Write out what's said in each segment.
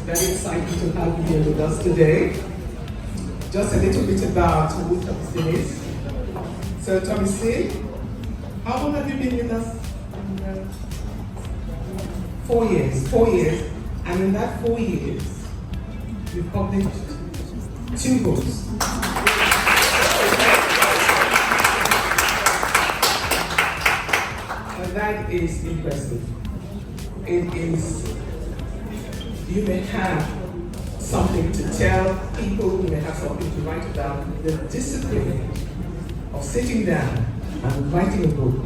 Very excited to have you here with us today. Just a little bit about who Tomiisin is. So Tomiisin, how long have you been with us? 4 years. 4 years. And in that 4 years, you've published 2 books. And that is impressive. It is, you may have something to tell people, you may have something to write about. The discipline of sitting down and writing a book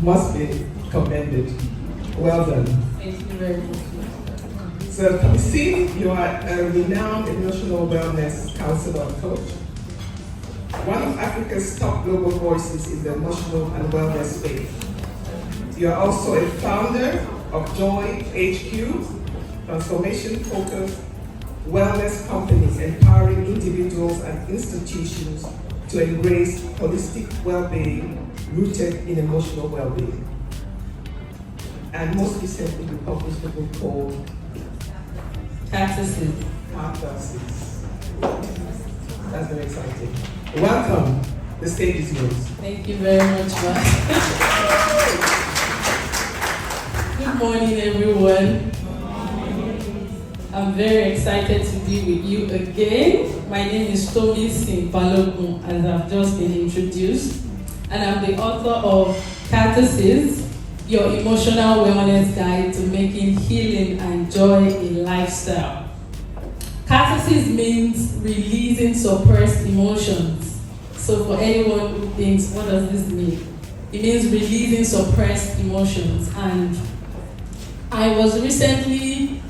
must be commended. Well done. Thank you very much. So Tomiisin, you are a renowned emotional wellness counselor and coach. One of Africa's top global voices in the emotional and wellness space. You are also a founder of Joy HQ, transformation-focused wellness companies empowering individuals and institutions to embrace holistic well-being rooted in emotional well-being. And most recently, you published a book called Catharsis. Catharsis. That's very exciting. Welcome. The stage is yours. Thank you very much, Ma. Good morning, everyone. I'm very excited to be with you again. My name is Tomiisin, as I've just been introduced, and I'm the author of Catharsis, your emotional wellness guide to making healing and joy a lifestyle. Catharsis means releasing suppressed emotions. So for anyone who thinks, what does this mean? It means releasing suppressed emotions. And I was recently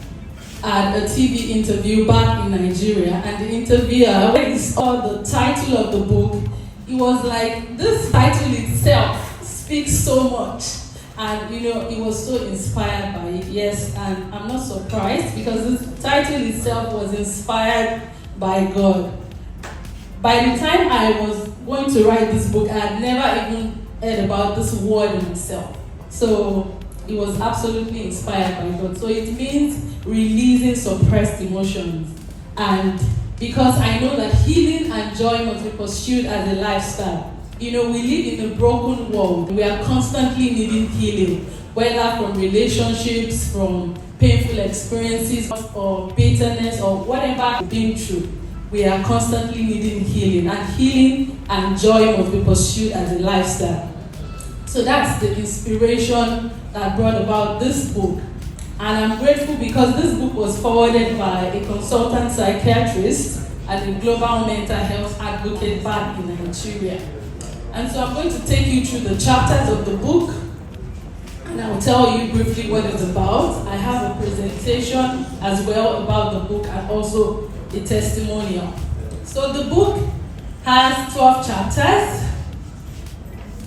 at a TV interview back in Nigeria, and the interviewer, when he saw the title of the book, it was like, this title itself speaks so much. And he was so inspired by it. Yes, and I'm not surprised because this title itself was inspired by God. By the time I was going to write this book, I had never even heard about this word in itself. So it was absolutely inspired by God. So it means releasing suppressed emotions. And because I know that healing and joy must be pursued as a lifestyle. We live in a broken world. We are constantly needing healing, whether from relationships, from painful experiences, or bitterness, or whatever we've been through. We are constantly needing healing, and healing and joy must be pursued as a lifestyle. So that's the inspiration that brought about this book. And I'm grateful because this book was forwarded by a consultant psychiatrist and a global mental health advocate back in Nigeria. And so I'm going to take you through the chapters of the book, and I'll tell you briefly what it's about. I have a presentation as well about the book and also a testimonial. So the book has 12 chapters.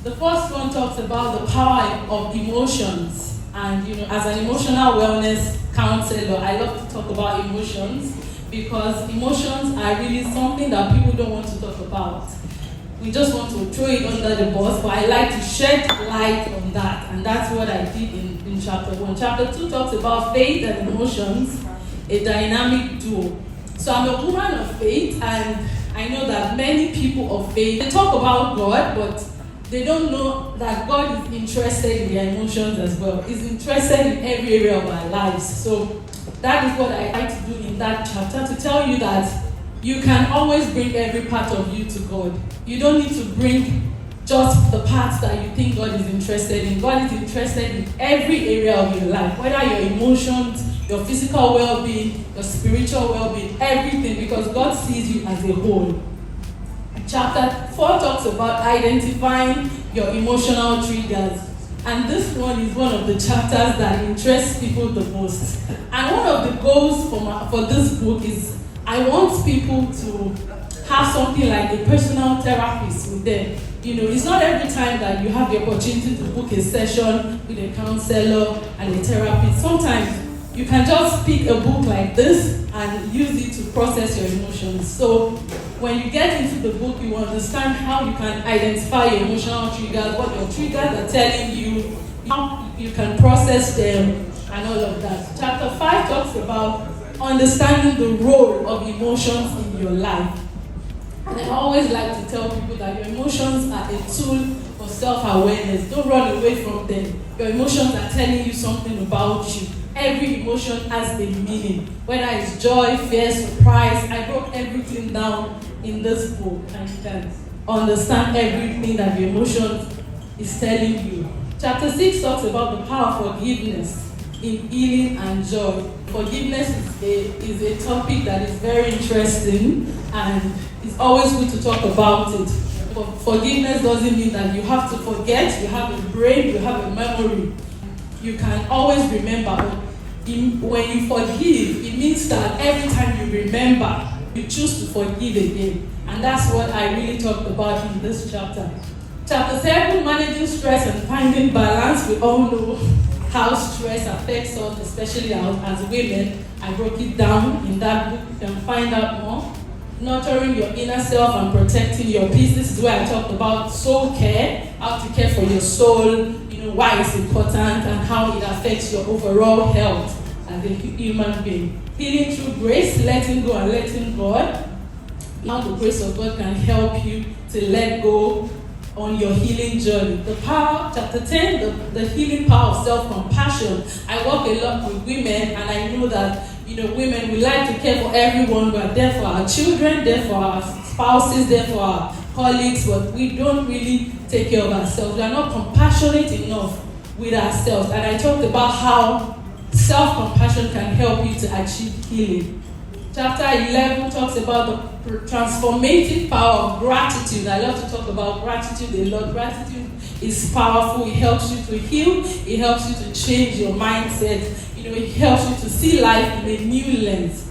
The first one talks about the power of emotions. And as an emotional wellness counselor, I love to talk about emotions because emotions are really something that people don't want to talk about. We just want to throw it under the bus, but I like to shed light on that, and that's what I did in chapter 1. Chapter 2 talks about faith and emotions, a dynamic duo. So I'm a woman of faith, and I know that many people of faith, they talk about God, but they don't know that God is interested in their emotions as well. He's interested in every area of our lives. So that is what I like to do in that chapter, to tell you that you can always bring every part of you to God. You don't need to bring just the parts that you think God is interested in. God is interested in every area of your life, whether your emotions, your physical well-being, your spiritual well-being, everything, because God sees you as a whole. Chapter 4 talks about identifying your emotional triggers. And this one is one of the chapters that interests people the most. And one of the goals for this book is I want people to have something like a personal therapist with them. It's not every time that you have the opportunity to book a session with a counselor and a therapist. Sometimes you can just pick a book like this and use it to process your emotions. So when you get into the book, you understand how you can identify your emotional triggers, what your triggers are telling you, how you can process them, and all of that. Chapter 5 talks about understanding the role of emotions in your life. And I always like to tell people that your emotions are a tool for self-awareness. Don't run away from them. Your emotions are telling you something about you. Every emotion has a meaning. Whether it's joy, fear, surprise. I broke everything down in this book, and you can understand everything that your emotion is telling you. Chapter 6 talks about the power of forgiveness in healing and joy. Forgiveness is a topic that is very interesting, and it's always good to talk about it. Forgiveness doesn't mean that you have to forget, you have a brain, you have a memory. You can always remember. When you forgive, it means that every time you remember, you choose to forgive again. And that's what I really talked about in this chapter. Chapter 7, managing stress and finding balance. We all know how stress affects us, especially as women. I broke it down in that book. You can find out more. Nurturing your inner self and protecting your peace. This is where I talked about soul care, how to care for your soul, why it's important, and how it affects your overall health as a human being. Healing through grace, letting go and letting God. How the grace of God can help you to let go on your healing journey. The power, chapter 10, the healing power of self-compassion. I work a lot with women, and I know that women, we like to care for everyone. We're there for our children, there for our spouses, there for our colleagues, but we don't really take care of ourselves. We are not compassionate enough with ourselves. And I talked about how self-compassion can help you to achieve healing. Chapter 11 talks about the transformative power of gratitude. I love to talk about gratitude a lot. Gratitude is powerful. It helps you to heal. It helps you to change your mindset. It helps you to see life in a new lens.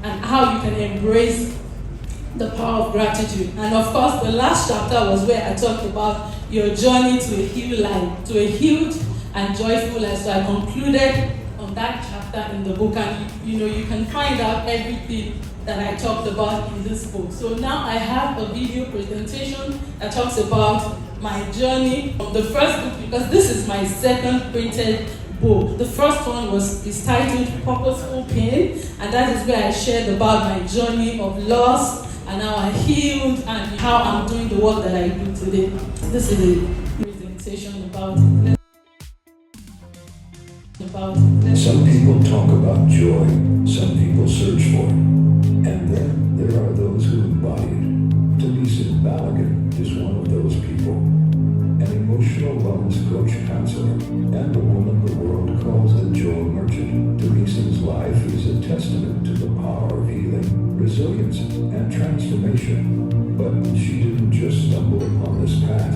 And how you can embrace the power of gratitude. And of course, the last chapter was where I talked about your journey to a healed life, to a healed and joyful life. So I concluded on that chapter in the book, and you can find out everything that I talked about in this book. So now I have a video presentation that talks about my journey from the first book, because this is my second printed book. The first one is titled Purposeful Pain, and that is where I shared about my journey of loss and how I healed and how I'm doing the work that I do today. This is a presentation about it. Some people talk about joy, some people search for it, and then there are those who embody it. Tomiisin is one of those people, an emotional wellness coach counselor, and a woman the world calls the joy merchant. Tomiisin's life is a testament to the power of healing, resilience, and transformation. But she didn't just stumble upon this path.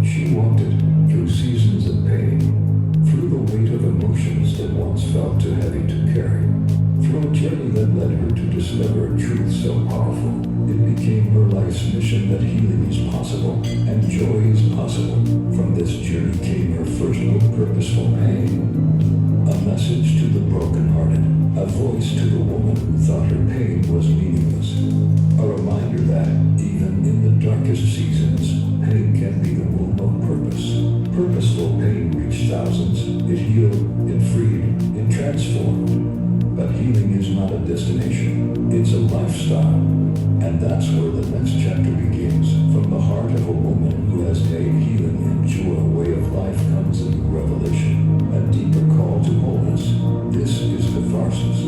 She walked it through seasons of pain, through the weight of emotions that once felt too heavy to carry, through a journey that led her to discover a truth so powerful, it became her life's mission that healing is possible and joy is possible. From this journey came her first book, Purposeful Pain, a message to the brokenhearted, a voice to the woman who thought her pain was meaningless, a reminder that even in the darkest seasons, pain can be the womb of purpose. Purposeful Pain reached thousands. It healed, it freed, it transformed. But healing is not a destination, it's a lifestyle. And that's where the next chapter begins. From the heart of a woman who has made healing into a way of life comes a new revelation, a deeper call to wholeness. This is Catharsis.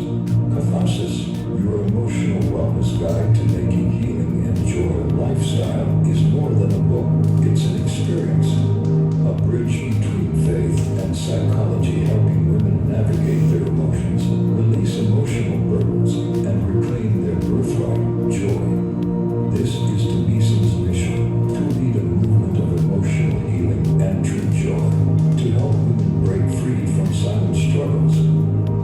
Catharsis, your emotional wellness guide to making healing and joy a lifestyle, is more than a book, it's an experience. A bridge between faith and psychology, helping women navigate their emotions, release emotional burdens, and reclaim their birthright, joy. This is Tomiisin's mission, to lead a movement of emotional healing and true joy, to help women break free from silent struggles,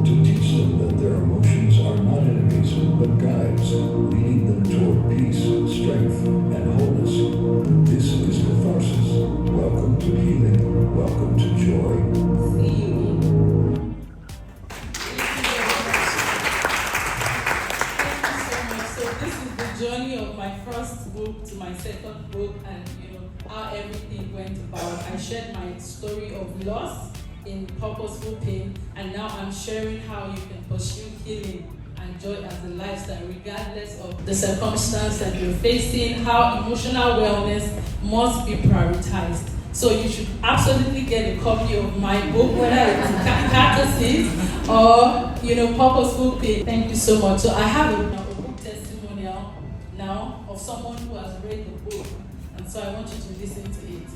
to teach them that their emotions are not enemies but guides, leading them toward peace, strength, and wholeness. This is Catharsis. Welcome to healing. Welcome to joy. See you. Thank you so much. So this is the journey of my first book to my second book, and how everything went about. I shared my story of loss in Purposeful Pain, and now I'm sharing how you can pursue healing and joy as a lifestyle, regardless of the circumstance that you're facing, how emotional wellness must be prioritized. So you should absolutely get a copy of my book, whether it's Catharsis or, Purposeful Pain. Thank you so much. So I have a book testimonial now of someone who has read the book, and so I want you to listen to it.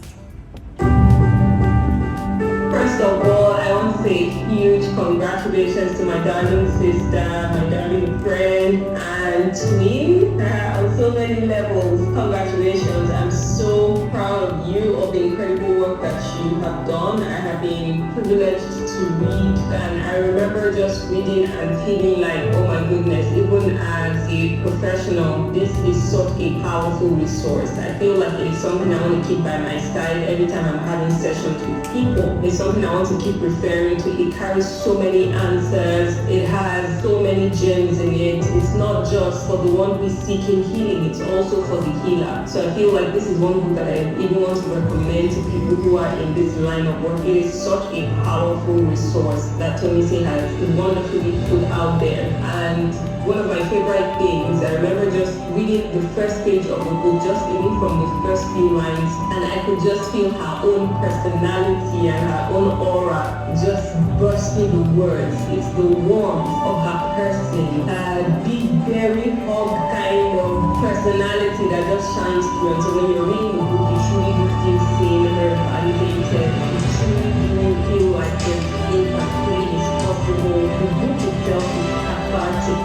First of all, I want to say huge congratulations to my darling sister, my darling friend, and twin on so many levels. Congratulations. I'm so proud of you, of the incredible work that you have done. I have been privileged to read, and I remember just reading and feeling like, oh my goodness, even as a professional, this is such a powerful resource. I feel like it is something I want to keep by my side every time I'm having sessions with people. It's something I want to keep referring to. It carries so many answers. It has so many gems in it. It's not just for the one who is seeking healing, it's also for the healer. So I feel like this is one book that I even want to recommend to people who are in this line of work. It is such a powerful resource that Tomiisin has wonderfully put out there. And one of my favorite things, I remember just reading the first page of the book, just even from the first few lines, and I could just feel her own personality and her own aura just bursting the words. It's the warmth of her person, a big, very hug kind of personality that just shines through. And so when you're reading the book, you truly do feel seen, heard, validated. You truly do feel like there's impact really is possible. The book itself is cathartic.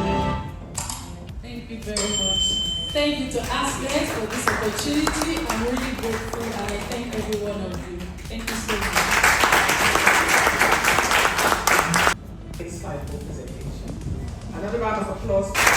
Thank you very much. Thank you to Aslet for this opportunity. I'm really grateful, and I thank every one of you. Thank you so much. Insightful presentation. Another round of applause.